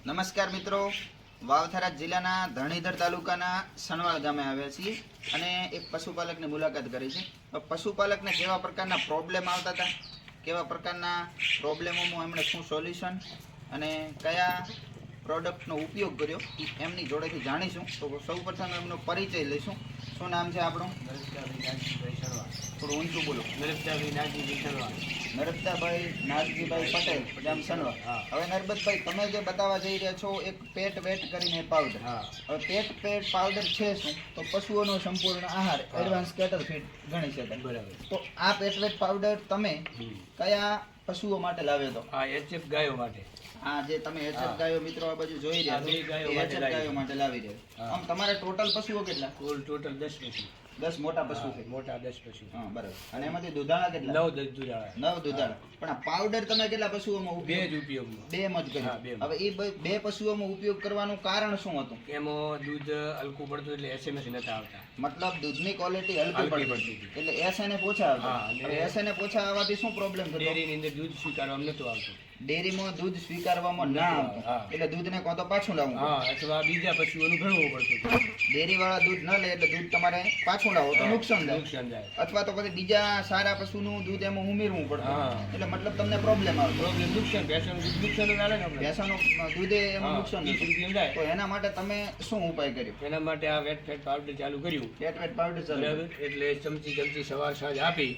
નમસ્કાર મિત્રો, વાવથરા જિલ્લાના ધરણીધર તાલુકાના સનવાડ ગામે આવ્યા છીએ અને એક પશુપાલકની મુલાકાત કરી છે. તો પશુપાલકને કેવા પ્રકારના પ્રોબ્લેમ આવતા હતા, કેવા પ્રકારના પ્રોબ્લેમોમાં એમણે શું સોલ્યુશન અને કયા પ્રોડક્ટનો ઉપયોગ કર્યો એમની જોડેથી જાણીશું. તો સૌપ્રથમ એમનો પરિચય લઈશું. શું નામ છે આપણું? થોડું ઊંચું બોલો. નરબતાભાઈ નાગજીભાઈ પટેલ, ગામ સનવા. હવે નરબતભાઈ, તમે જે બતાવવા જઈ રહ્યા છો એક પેટ વેટ કરીને પાવડર. હવે પેટ પાવડર છે શું? તો પશુઓનો સંપૂર્ણ આહાર, એડવાન્સ કેટલ ફીડ ગણી શકાય. બરાબર. તો આ પેટ વેટ પાવડર તમે કયા પશુઓ માટે લાવ્યો હતો? આ એચએફ ગાયો માટે. હા, જે તમે એચએફ ગાયો મિત્રો આ બાજુ જોઈ રહ્યા છો, એચએફ ગાયો માટે લાવી રહ્યા. આમ તમારે ટોટલ પશુઓ કેટલા? કુલ ટોટલ 10 પશુ. 10 મોટા પશુ છે. મોટા 10 પશુ. હા, બરાબર. અને એમાંથી દૂધાળા કેટલા? 9 દૂધાળા. 9 દૂધાળા. પણ આ પાવડર તમે કેટલા પશુઓમાં બે જ ઉપયોગમાં? બે માં જ કર્યું. હવે એ બે પશુઓમાં ઉપયોગ કરવાનું કારણ શું હતું? એમાં દૂધ હલકું પડતું એટલે એસએમએસ નતા આવતા. મતલબ દૂધની ક્વોલિટી હલકી પડતી એટલે એસએનએફ ઓછા આવતા. હવે એસએનએફ ઓછા આવવાથી શું પ્રોબ્લેમ થતો? ડેરીની અંદર દૂધ સ્વીકારવામાં નતું આવતું. ડેરીમાં દૂધ સ્વીકારવામાં ના આવતું એટલે દૂધને કોતો પાછું લાવવું. હા, અથવા બીજા પશુઓનું ભરવું પડતું. ડેરી વાળા દૂધ ન લે એટલે દૂધ તમારે પાછું લાવો તો નુકસાન થાય. અથવા તો પછી બીજા સારા પશુનું દૂધ એમાં ઉમેરવું પડતું. એટલે મતલબ તમને પ્રોબ્લેમ આવે. પ્રોબ્લેમ નુકસાન, ભેંસોનું દૂધ નુકસાન જ આવે ને. ભેંસોનું દૂધ એમાં નુકસાન થાય. તો એના માટે તમે શું ઉપાય કર્યો? એના માટે આ વેટ ફેટ પાવડર ચાલુ કર્યું. વેટ પાવડર ચાલુ એટલે ચમચી સવાર સાંજ આપી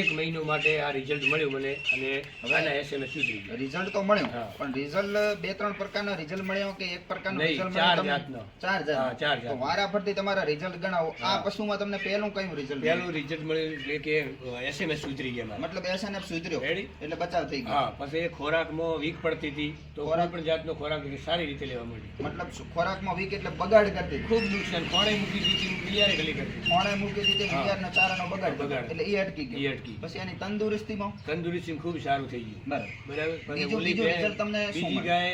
1 મહિનો માટે આ રિઝલ્ટ મળ્યું મને. અને આના એસએમએસ સુધરી ગયું. રિઝલ્ટ તો મળ્યું, પણ રિઝલ્ટ 2-3 પ્રકારના રિઝલ્ટ મળ્યો કે એક પ્રકારનો રિઝલ્ટ મળ્યો? 4 જાતનો. 4 જાત. તો વારા ફરતી તમારા રિઝલ્ટ ગણાવો. આ પશુમાં તમને પહેલું કયું રિઝલ્ટ? પહેલું રિઝલ્ટ મળ્યું કે એસએમએસ સુધરી ગયા. મતલબ એસએનએફ સુધર્યો એટલે બચાવ થઈ ગયો. હા, પછી ખોરાકમાં વીક પડતી હતી તો કોઈ પણ જાતનો ખોરાક સારી રીતે લેવા મળ્યો. મતલબ ખોરાકમાં વીક એટલે બગાડ કરતી, ખૂબ નુકસાન. ખોણે મૂકી દીધી, બિયારે ગલી કરતી. ખોણે મૂકી દીધી, બિયારનો ચારાનો બગાડ એટલે એ અટકી ગયો. પછી એની તંદુરસ્તી ખૂબ સારું થઈ ગયું. બરાબર. બીજું રિઝલ્ટ તમને શું બીજી ગાય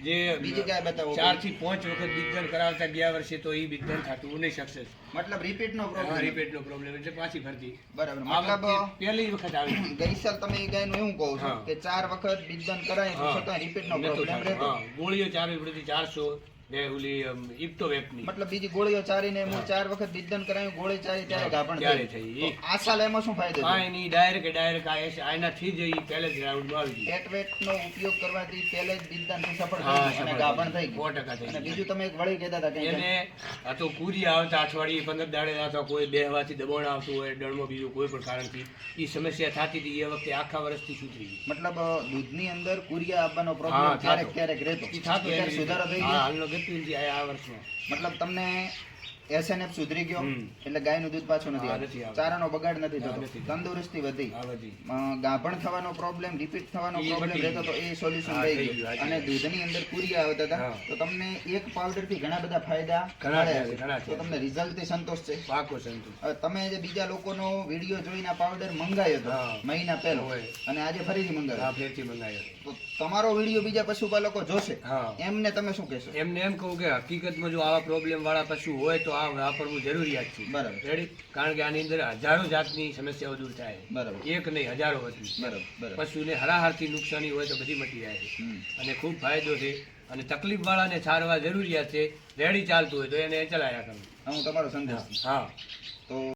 જે બીજી ગાય બતાવો. 4 થી 5 વખત બીજદાન કરાવતા ગયા વર્ષે તો એ બીજદાન થતું નહીં સક્સેસ. મતલબ રિપીટનો પ્રોબ્લેમ એટલે પાછી ફરતી. બરાબર. મતલબ પહેલી વખત આવી ગઈ સાલ તમે એ ગાયનું એવું કહો છો કે 4 વખત બીજદાન કરાય તો છતાં રિપીટનો પ્રોબ્લેમ રહેતો. ગોળીઓ ચારવી પડતી 400 મતલબ બીજી ગોળીઓ ચારીને 4 વખત બીજદાન કરાયું, ગોળી ચારી ત્યારે ગાભણ થઈ. આ સાલ એમાં શું ફાયદો? કાંઈ ડાયરેક્ટ આનાથી જ પહેલે જ રાઉન્ડમાં આવી ગઈ. એટવેટનો ઉપયોગ કરવાથી પહેલે જ બીજદાનથી સફળ થઈ અને ગાભણ થઈ ગઈ. 100% થઈ. અને બીજું તમે એક વળી કહેતા હતા કે એને આ તો કુરી આવતા અઠવાડિયે 15 દાડે આવતા, કોઈ બેહવાથી દબાણ આવતું હોય, ડળમાં બીજું કોઈ પણ કારણથી એ સમસ્યા થતી હતી. એ વખતે આખા વર્ષથી સુધરી ગઈ. મતલબ દૂધની અંદર કુરિયા આવવાનો પ્રોબ્લેમ ક્યારેક રહેતો. સુધારો થઈ ગયો આ વર્ષમાં. મતલબ તમને એસએનએફ સુધરી ગયો એટલે ગાયનું દૂધ પાછું નથી આવતું, ચારાનો બગાડ નથી થતો, તંદુરસ્તી વધી, ગાભણ થવાનો પ્રોબ્લેમ, રિપીટ થવાનો પ્રોબ્લેમ રહેતો તો એ સોલ્યુશન થઈ ગયું. અને દૂધની અંદર કુરિયા આવતા હતા તો તમને એક પાવડર થી ઘણા બધા ફાયદા ઘણા. તો તમને રિઝલ્ટ થી સંતોષ છે? પાકો સંતોષ. હવે તમે જે બીજા લોકોનો વિડીયો જોઈને પાવડર મંગાવ્યો હતો મહિના પહેલા અને આજે ફરીથી મંગાવ્યો, તો તમારો વિડીયો બીજા પશુપાલકો જોશે, એમને તમે શું કહેશો? એમને એમ કહું કે હકીકતમાં જો આવા પ્રોબ્લેમ વાળા પશુ હોય તો આ વાપરવું જરૂરિયાત છે. બરાબર. રેડી? કારણ કે આની અંદર હજારો જાતની સમસ્યાઓ દૂર થાય. બરાબર. એક નહીં, હજારો હતી. બરાબર. પશુને હરાહારથી નુકસાની હોય તો બધી મટી જાય છે અને ખૂબ ફાયદો છે. અને તકલીફ વાળાને સારવાર જરૂરિયાત છે. રેડી ચાલતું હોય તો એને ચલાયા કરવું. હું તમારો સંદેશ. હા.